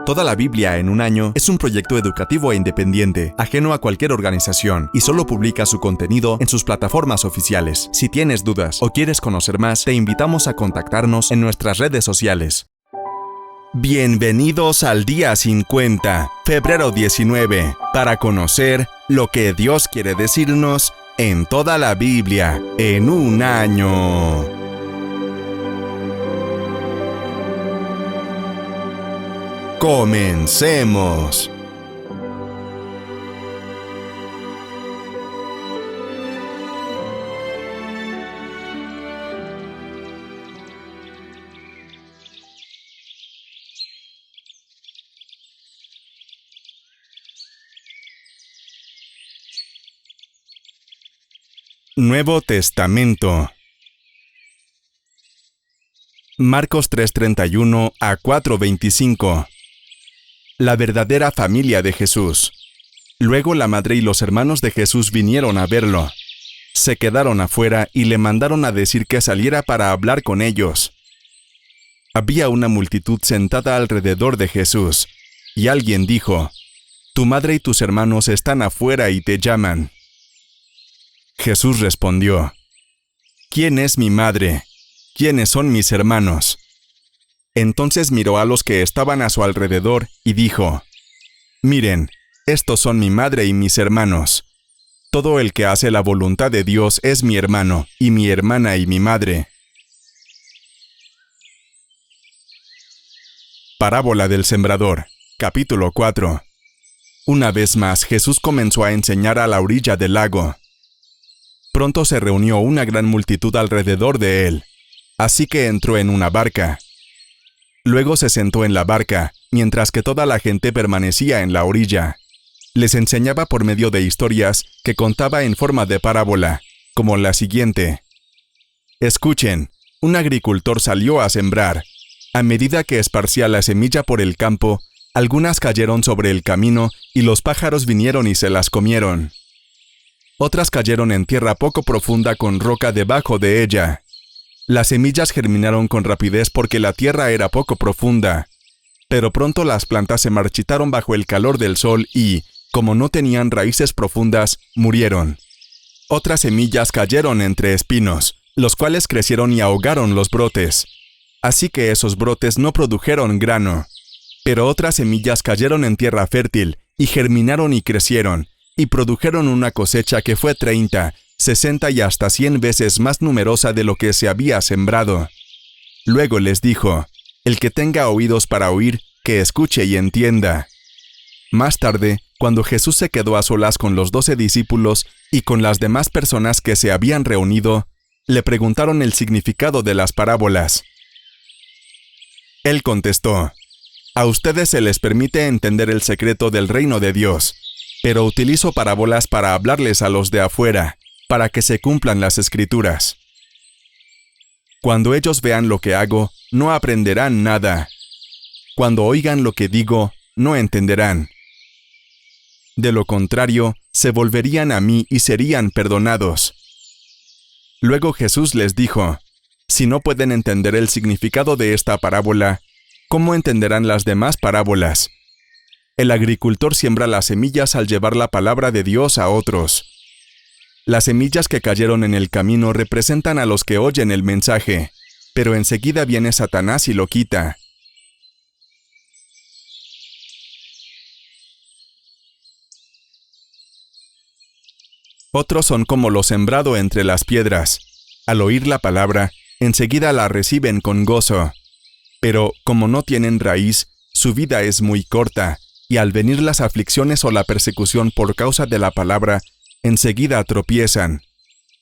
Toda la Biblia en un año es un proyecto educativo e independiente, ajeno a cualquier organización, y solo publica su contenido en sus plataformas oficiales. Si tienes dudas o quieres conocer más, te invitamos a contactarnos en nuestras redes sociales. Bienvenidos al día 50, febrero 19, para conocer lo que Dios quiere decirnos en toda la Biblia en un año. ¡Comencemos! Nuevo Testamento. Marcos 3:31 a 4:25. La verdadera familia de Jesús. Luego la madre y los hermanos de Jesús vinieron a verlo. Se quedaron afuera y le mandaron a decir que saliera para hablar con ellos. Había una multitud sentada alrededor de Jesús, y alguien dijo: «Tu madre y tus hermanos están afuera y te llaman». Jesús respondió: «¿Quién es mi madre? ¿Quiénes son mis hermanos?». Entonces miró a los que estaban a su alrededor y dijo: «Miren, estos son mi madre y mis hermanos. Todo el que hace la voluntad de Dios es mi hermano, y mi hermana y mi madre». Parábola del sembrador, capítulo 4. Una vez más, Jesús comenzó a enseñar a la orilla del lago. Pronto se reunió una gran multitud alrededor de él, así que entró en una barca. Luego se sentó en la barca, mientras que toda la gente permanecía en la orilla. Les enseñaba por medio de historias que contaba en forma de parábola, como la siguiente. Escuchen, un agricultor salió a sembrar. A medida que esparcía la semilla por el campo, algunas cayeron sobre el camino y los pájaros vinieron y se las comieron. Otras cayeron en tierra poco profunda con roca debajo de ella. Las semillas germinaron con rapidez porque la tierra era poco profunda. Pero pronto las plantas se marchitaron bajo el calor del sol y, como no tenían raíces profundas, murieron. Otras semillas cayeron entre espinos, los cuales crecieron y ahogaron los brotes. Así que esos brotes no produjeron grano. Pero otras semillas cayeron en tierra fértil y germinaron y crecieron, y produjeron una cosecha que fue 30, 60 y hasta 100 veces más numerosa de lo que se había sembrado. Luego les dijo: «El que tenga oídos para oír, que escuche y entienda». Más tarde, cuando Jesús se quedó a solas con los 12 discípulos y con las demás personas que se habían reunido, le preguntaron el significado de las parábolas. Él contestó: «A ustedes se les permite entender el secreto del reino de Dios, pero utilizo parábolas para hablarles a los de afuera, para que se cumplan las Escrituras. Cuando ellos vean lo que hago, no aprenderán nada. Cuando oigan lo que digo, no entenderán. De lo contrario, se volverían a mí y serían perdonados». Luego Jesús les dijo: «Si no pueden entender el significado de esta parábola, ¿cómo entenderán las demás parábolas? El agricultor siembra las semillas al llevar la palabra de Dios a otros. Las semillas que cayeron en el camino representan a los que oyen el mensaje, pero enseguida viene Satanás y lo quita. Otros son como lo sembrado entre las piedras. Al oír la palabra, enseguida la reciben con gozo. Pero, como no tienen raíz, su vida es muy corta, y al venir las aflicciones o la persecución por causa de la palabra, enseguida tropiezan.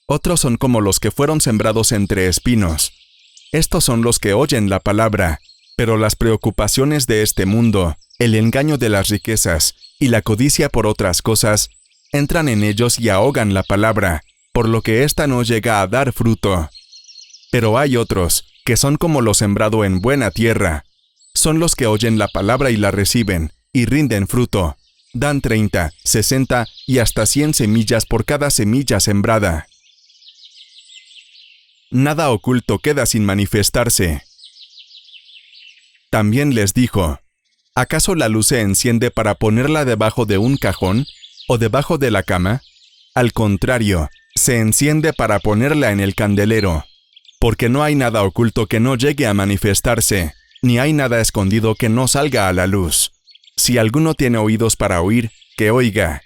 Otros son como los que fueron sembrados entre espinos. Estos son los que oyen la palabra, pero las preocupaciones de este mundo, el engaño de las riquezas y la codicia por otras cosas, entran en ellos y ahogan la palabra, por lo que ésta no llega a dar fruto. Pero hay otros, que son como lo sembrado en buena tierra. Son los que oyen la palabra y la reciben, y rinden fruto. Dan 30, 60 y hasta 100 semillas por cada semilla sembrada. Nada oculto queda sin manifestarse. También les dijo: ¿Acaso la luz se enciende para ponerla debajo de un cajón o debajo de la cama? Al contrario, se enciende para ponerla en el candelero, porque no hay nada oculto que no llegue a manifestarse, ni hay nada escondido que no salga a la luz. Si alguno tiene oídos para oír, que oiga.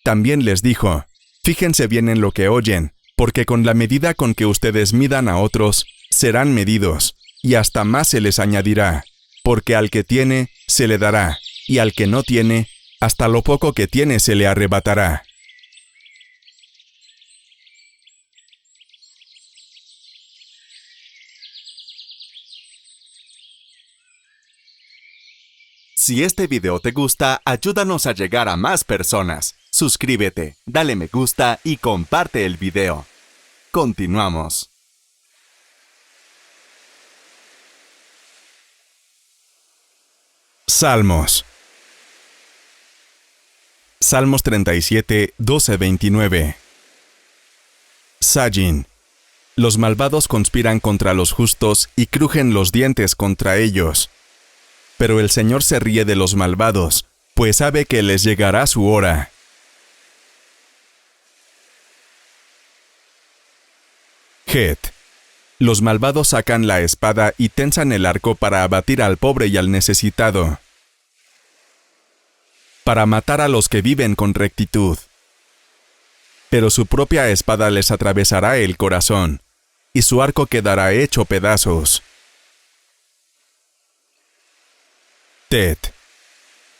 También les dijo, fíjense bien en lo que oyen, porque con la medida con que ustedes midan a otros, serán medidos, y hasta más se les añadirá, porque al que tiene, se le dará, y al que no tiene, hasta lo poco que tiene se le arrebatará. Si este video te gusta, ayúdanos a llegar a más personas. Suscríbete, dale me gusta y comparte el video. Continuamos. Salmos. Salmos 37, 12-29. Sajin. Los malvados conspiran contra los justos y crujen los dientes contra ellos. Pero el Señor se ríe de los malvados, pues sabe que les llegará su hora. Het. Los malvados sacan la espada y tensan el arco para abatir al pobre y al necesitado, para matar a los que viven con rectitud. Pero su propia espada les atravesará el corazón, y su arco quedará hecho pedazos. Tet.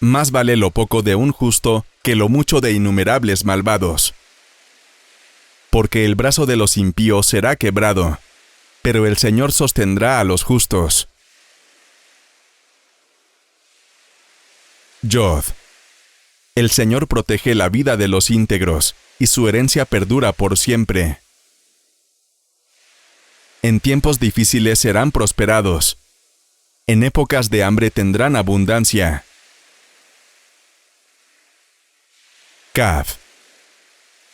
Más vale lo poco de un justo que lo mucho de innumerables malvados. Porque el brazo de los impíos será quebrado, pero el Señor sostendrá a los justos. Yod. El Señor protege la vida de los íntegros, y su herencia perdura por siempre. En tiempos difíciles serán prosperados. En épocas de hambre tendrán abundancia. Kaf.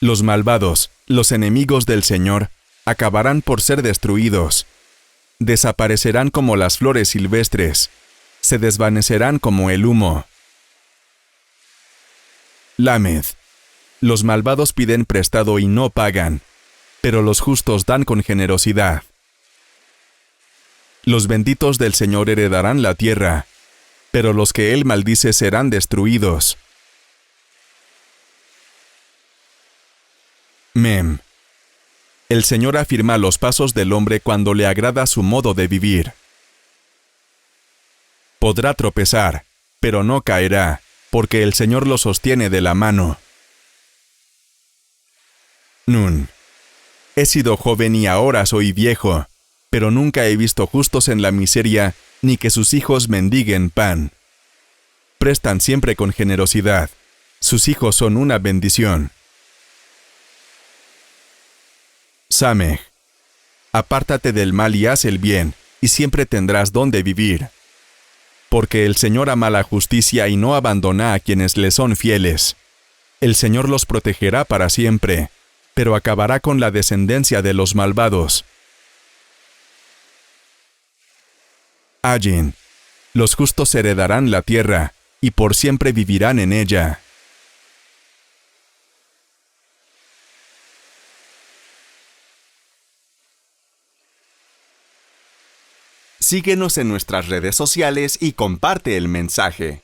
Los malvados, los enemigos del Señor, acabarán por ser destruidos. Desaparecerán como las flores silvestres. Se desvanecerán como el humo. Lamed. Los malvados piden prestado y no pagan, pero los justos dan con generosidad. Los benditos del Señor heredarán la tierra, pero los que Él maldice serán destruidos. Mem. El Señor afirma los pasos del hombre cuando le agrada su modo de vivir. Podrá tropezar, pero no caerá, porque el Señor lo sostiene de la mano. Nun. He sido joven y ahora soy viejo, pero nunca he visto justos en la miseria, ni que sus hijos mendiguen pan. Prestan siempre con generosidad. Sus hijos son una bendición. Samej. Apártate del mal y haz el bien, y siempre tendrás donde vivir. Porque el Señor ama la justicia y no abandona a quienes le son fieles. El Señor los protegerá para siempre, pero acabará con la descendencia de los malvados. Ayin. Los justos heredarán la tierra, y por siempre vivirán en ella. Síguenos en nuestras redes sociales y comparte el mensaje.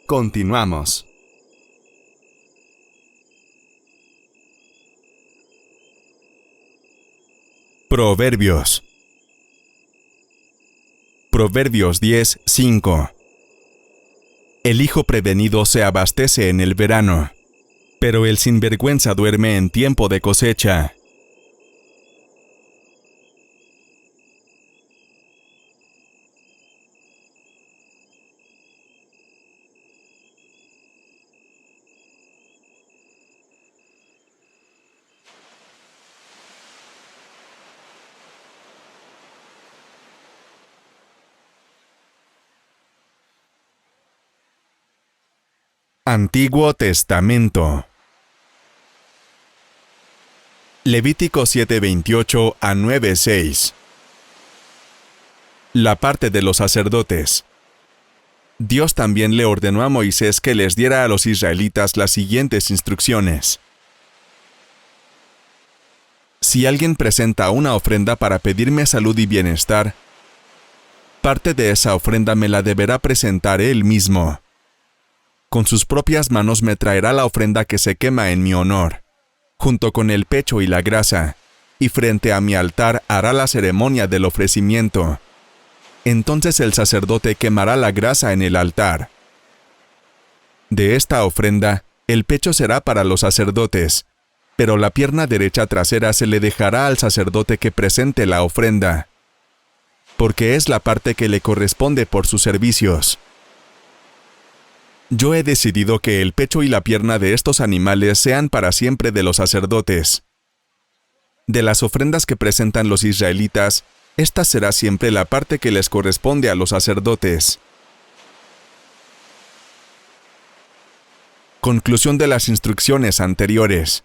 Continuamos. Proverbios. Proverbios 10:5. El hijo prevenido se abastece en el verano, pero el sinvergüenza duerme en tiempo de cosecha. Antiguo Testamento. Levítico 7:28 a 9:6. La parte de los sacerdotes. Dios también le ordenó a Moisés que les diera a los israelitas las siguientes instrucciones. Si alguien presenta una ofrenda para pedirme salud y bienestar, parte de esa ofrenda me la deberá presentar él mismo. Con sus propias manos me traerá la ofrenda que se quema en mi honor, junto con el pecho y la grasa, y frente a mi altar hará la ceremonia del ofrecimiento. Entonces el sacerdote quemará la grasa en el altar. De esta ofrenda, el pecho será para los sacerdotes, pero la pierna derecha trasera se le dejará al sacerdote que presente la ofrenda, porque es la parte que le corresponde por sus servicios. Yo he decidido que el pecho y la pierna de estos animales sean para siempre de los sacerdotes. De las ofrendas que presentan los israelitas, esta será siempre la parte que les corresponde a los sacerdotes. Conclusión de las instrucciones anteriores.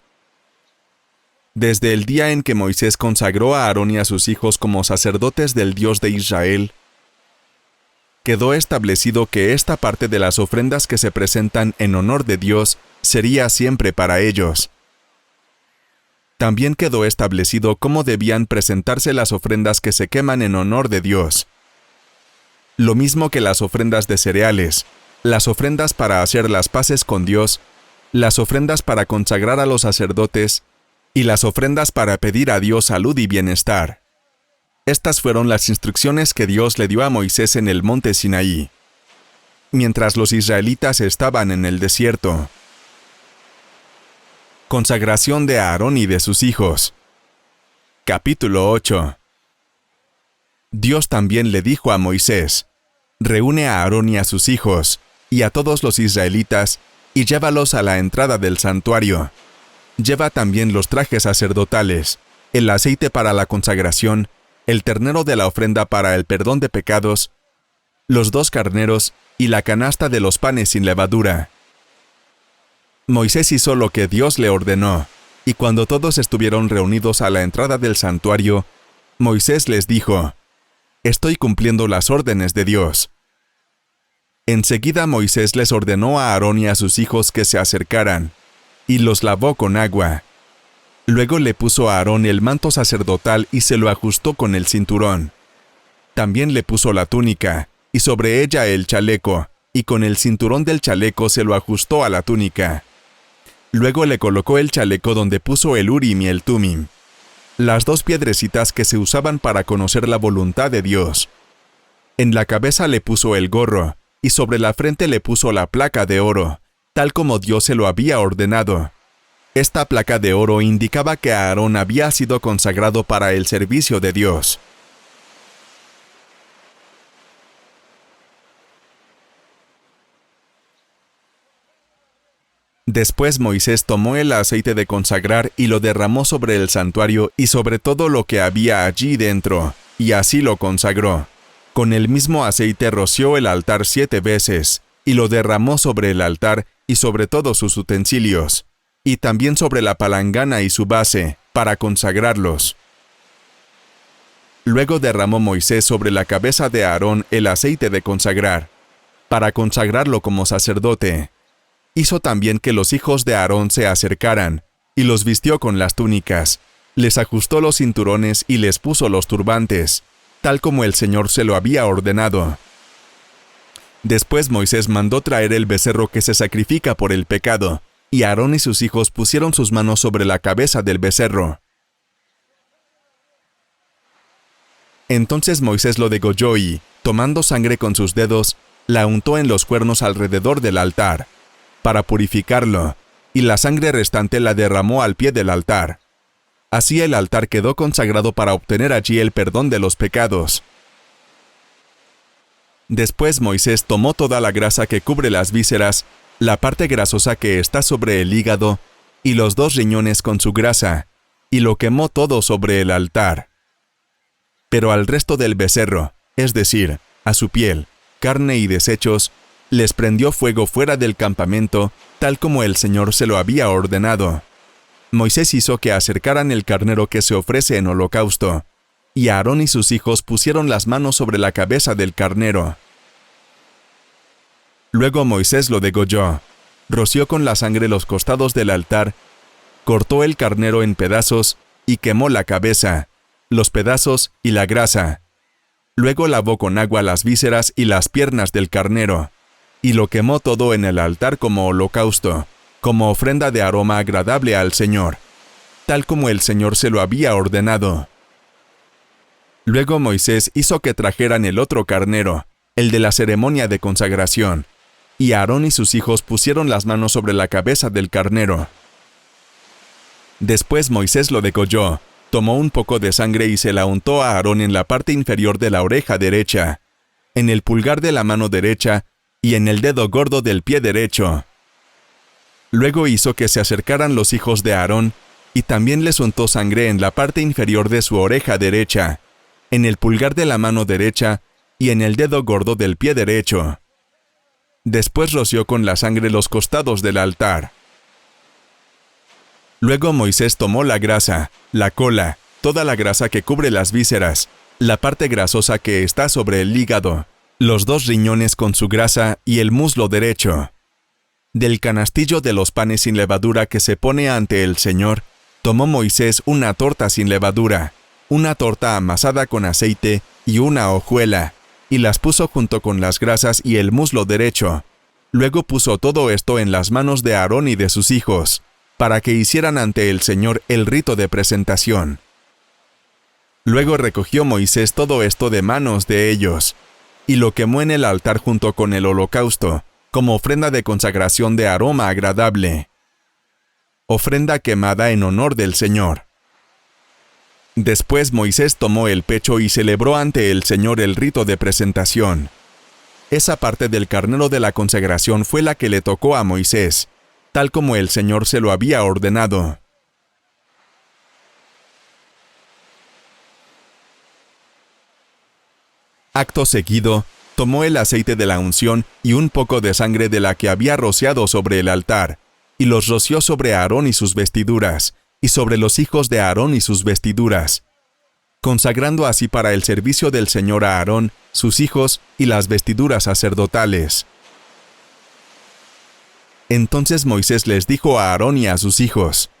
Desde el día en que Moisés consagró a Aarón y a sus hijos como sacerdotes del Dios de Israel, quedó establecido que esta parte de las ofrendas que se presentan en honor de Dios sería siempre para ellos. También quedó establecido cómo debían presentarse las ofrendas que se queman en honor de Dios. Lo mismo que las ofrendas de cereales, las ofrendas para hacer las paces con Dios, las ofrendas para consagrar a los sacerdotes y las ofrendas para pedir a Dios salud y bienestar. Estas fueron las instrucciones que Dios le dio a Moisés en el monte Sinaí, mientras los israelitas estaban en el desierto. Consagración de Aarón y de sus hijos. Capítulo 8. Dios también le dijo a Moisés: reúne a Aarón y a sus hijos, y a todos los israelitas, y llévalos a la entrada del santuario. Lleva también los trajes sacerdotales, el aceite para la consagración, el ternero de la ofrenda para el perdón de pecados, los 2 carneros y la canasta de los panes sin levadura. Moisés hizo lo que Dios le ordenó, y cuando todos estuvieron reunidos a la entrada del santuario, Moisés les dijo: estoy cumpliendo las órdenes de Dios. Enseguida Moisés les ordenó a Aarón y a sus hijos que se acercaran, y los lavó con agua. Luego le puso a Aarón el manto sacerdotal y se lo ajustó con el cinturón. También le puso la túnica, y sobre ella el chaleco, y con el cinturón del chaleco se lo ajustó a la túnica. Luego le colocó el chaleco donde puso el Urim y el Tumim, las 2 piedrecitas que se usaban para conocer la voluntad de Dios. En la cabeza le puso el gorro, y sobre la frente le puso la placa de oro, tal como Dios se lo había ordenado. Esta placa de oro indicaba que Aarón había sido consagrado para el servicio de Dios. Después Moisés tomó el aceite de consagrar y lo derramó sobre el santuario y sobre todo lo que había allí dentro, y así lo consagró. Con el mismo aceite roció el altar 7 veces, y lo derramó sobre el altar y sobre todos sus utensilios, y también sobre la palangana y su base, para consagrarlos. Luego derramó Moisés sobre la cabeza de Aarón el aceite de consagrar, para consagrarlo como sacerdote. Hizo también que los hijos de Aarón se acercaran, y los vistió con las túnicas, les ajustó los cinturones y les puso los turbantes, tal como el Señor se lo había ordenado. Después Moisés mandó traer el becerro que se sacrifica por el pecado, y Aarón y sus hijos pusieron sus manos sobre la cabeza del becerro. Entonces Moisés lo degolló y, tomando sangre con sus dedos, la untó en los cuernos alrededor del altar, para purificarlo, y la sangre restante la derramó al pie del altar. Así el altar quedó consagrado para obtener allí el perdón de los pecados. Después Moisés tomó toda la grasa que cubre las vísceras, la parte grasosa que está sobre el hígado, y los 2 riñones con su grasa, y lo quemó todo sobre el altar. Pero al resto del becerro, es decir, a su piel, carne y desechos, les prendió fuego fuera del campamento, tal como el Señor se lo había ordenado. Moisés hizo que acercaran el carnero que se ofrece en holocausto, y Aarón y sus hijos pusieron las manos sobre la cabeza del carnero. Luego Moisés lo degolló, roció con la sangre los costados del altar, cortó el carnero en pedazos y quemó la cabeza, los pedazos y la grasa. Luego lavó con agua las vísceras y las piernas del carnero, y lo quemó todo en el altar como holocausto, como ofrenda de aroma agradable al Señor, tal como el Señor se lo había ordenado. Luego Moisés hizo que trajeran el otro carnero, el de la ceremonia de consagración, y Aarón y sus hijos pusieron las manos sobre la cabeza del carnero. Después Moisés lo degolló, tomó un poco de sangre y se la untó a Aarón en la parte inferior de la oreja derecha, en el pulgar de la mano derecha y en el dedo gordo del pie derecho. Luego hizo que se acercaran los hijos de Aarón y también les untó sangre en la parte inferior de su oreja derecha, en el pulgar de la mano derecha y en el dedo gordo del pie derecho. Después roció con la sangre los costados del altar. Luego Moisés tomó la grasa, la cola, toda la grasa que cubre las vísceras, la parte grasosa que está sobre el hígado, los 2 riñones con su grasa y el muslo derecho. Del canastillo de los panes sin levadura que se pone ante el Señor, tomó Moisés una torta sin levadura, una torta amasada con aceite y una hojuela, y las puso junto con las grasas y el muslo derecho. Luego puso todo esto en las manos de Aarón y de sus hijos, para que hicieran ante el Señor el rito de presentación. Luego recogió Moisés todo esto de manos de ellos, y lo quemó en el altar junto con el holocausto, como ofrenda de consagración de aroma agradable. Ofrenda quemada en honor del Señor. Después Moisés tomó el pecho y celebró ante el Señor el rito de presentación. Esa parte del carnero de la consagración fue la que le tocó a Moisés, tal como el Señor se lo había ordenado. Acto seguido, tomó el aceite de la unción y un poco de sangre de la que había rociado sobre el altar, y los roció sobre Aarón y sus vestiduras, y sobre los hijos de Aarón y sus vestiduras, consagrando así para el servicio del Señor a Aarón, sus hijos y las vestiduras sacerdotales. Entonces Moisés les dijo a Aarón y a sus hijos: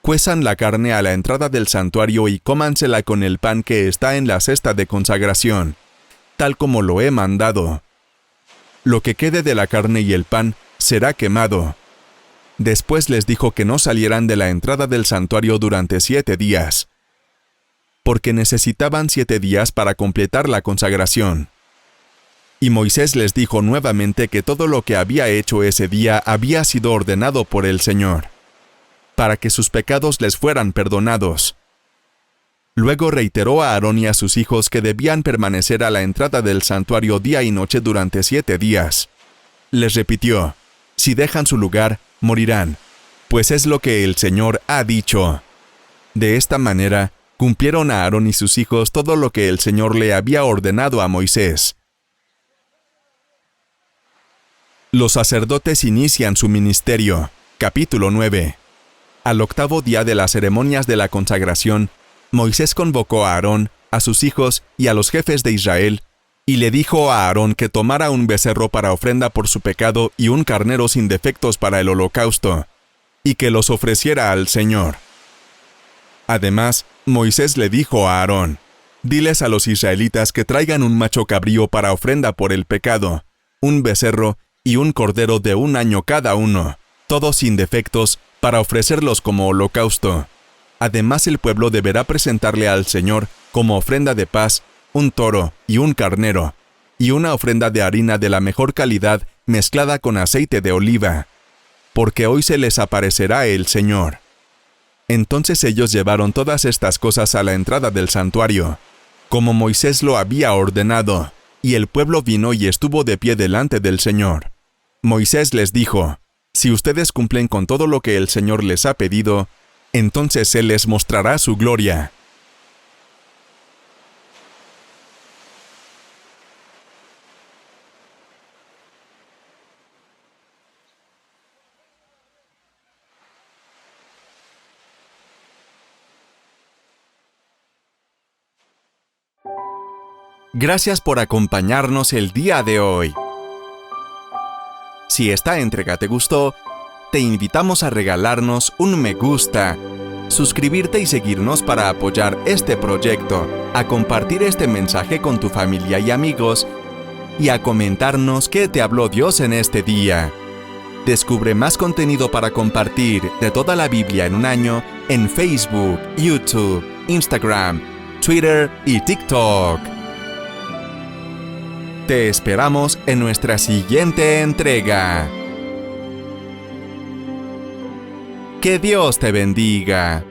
«Cuezan la carne a la entrada del santuario y cómansela con el pan que está en la cesta de consagración, tal como lo he mandado. Lo que quede de la carne y el pan será quemado». Después les dijo que no salieran de la entrada del santuario durante 7 días, porque necesitaban 7 días para completar la consagración. Y Moisés les dijo nuevamente que todo lo que había hecho ese día había sido ordenado por el Señor, para que sus pecados les fueran perdonados. Luego reiteró a Aarón y a sus hijos que debían permanecer a la entrada del santuario día y noche durante 7 días. Les repitió: «Si dejan su lugar, morirán, pues es lo que el Señor ha dicho». De esta manera, cumplieron a Aarón y sus hijos todo lo que el Señor le había ordenado a Moisés. Los sacerdotes inician su ministerio. Capítulo 9. Al 8º día de las ceremonias de la consagración, Moisés convocó a Aarón, a sus hijos y a los jefes de Israel, y le dijo a Aarón que tomara un becerro para ofrenda por su pecado y un carnero sin defectos para el holocausto, y que los ofreciera al Señor. Además, Moisés le dijo a Aarón: «Diles a los israelitas que traigan un macho cabrío para ofrenda por el pecado, un becerro y un cordero de 1 año cada uno, todos sin defectos, para ofrecerlos como holocausto. Además, el pueblo deberá presentarle al Señor, como ofrenda de paz, un toro y un carnero, y una ofrenda de harina de la mejor calidad mezclada con aceite de oliva, porque hoy se les aparecerá el Señor». Entonces ellos llevaron todas estas cosas a la entrada del santuario, como Moisés lo había ordenado, y el pueblo vino y estuvo de pie delante del Señor. Moisés les dijo: «Si ustedes cumplen con todo lo que el Señor les ha pedido, entonces Él les mostrará su gloria». Gracias por acompañarnos el día de hoy. Si esta entrega te gustó, te invitamos a regalarnos un me gusta, suscribirte y seguirnos para apoyar este proyecto, a compartir este mensaje con tu familia y amigos y a comentarnos qué te habló Dios en este día. Descubre más contenido para compartir de toda la Biblia en un año en Facebook, YouTube, Instagram, Twitter y TikTok. Te esperamos en nuestra siguiente entrega. Que Dios te bendiga.